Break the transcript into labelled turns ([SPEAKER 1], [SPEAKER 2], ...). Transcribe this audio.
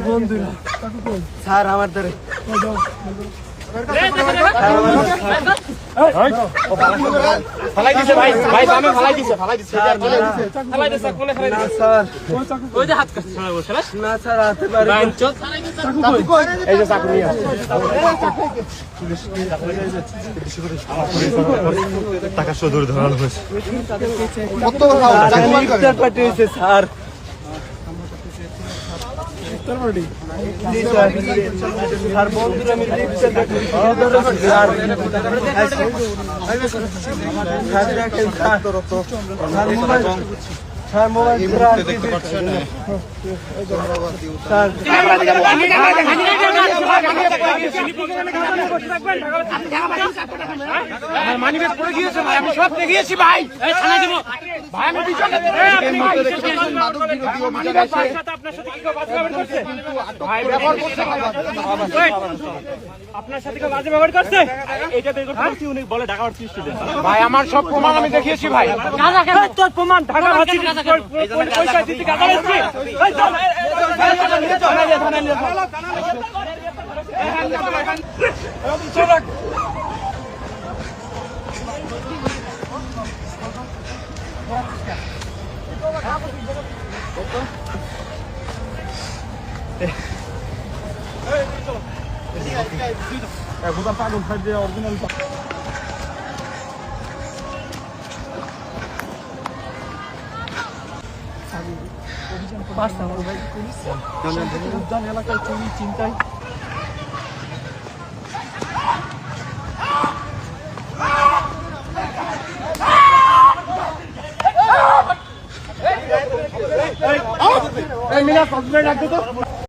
[SPEAKER 1] বন্ধুরা স্যার আমার ধরে
[SPEAKER 2] ফালাই দিছে ভাই ভাই বামে ফালাই দিছে
[SPEAKER 1] স্যার
[SPEAKER 2] ওই যে হাত কাটছে বসে
[SPEAKER 1] না স্যার হাতে পারে
[SPEAKER 2] এই যে চাকু নিয়ে
[SPEAKER 3] টাকা সদর ধরানো হয়েছে
[SPEAKER 1] পার্টি হয়েছে স্যার স্যার বন্ধুরা মিলে স্যার মোবাইল দেখতে পাচ্ছেন স্যার
[SPEAKER 2] মানিব্যাগ পড়ে গিয়েছে ভাই আমি সব দেখিয়েছি ভাই এই থানায় দেব ভাই আমি পিছনে মানিব্যাগ সাথে আপনার সাথে কি বাজে ব্যবহার করছে ভাই ব্যবহার করছে আপনার সাথে কি বাজে ব্যবহার করছে এটা বের করতে বলছি উনি বলে ঢাকা ভার্সিটি স্টুডেন্ট ভাই আমার সব প্রমাণ আমি দেখিয়েছি ভাই গাজা কেন তোর প্রমাণ ঢাকা ভার্সিটি পয়সা দিতে গাজা দিচ্ছি এই চল থানায় নিয়ে চল উদ্যান এলাকায় চুরি চিন্তায় মিনা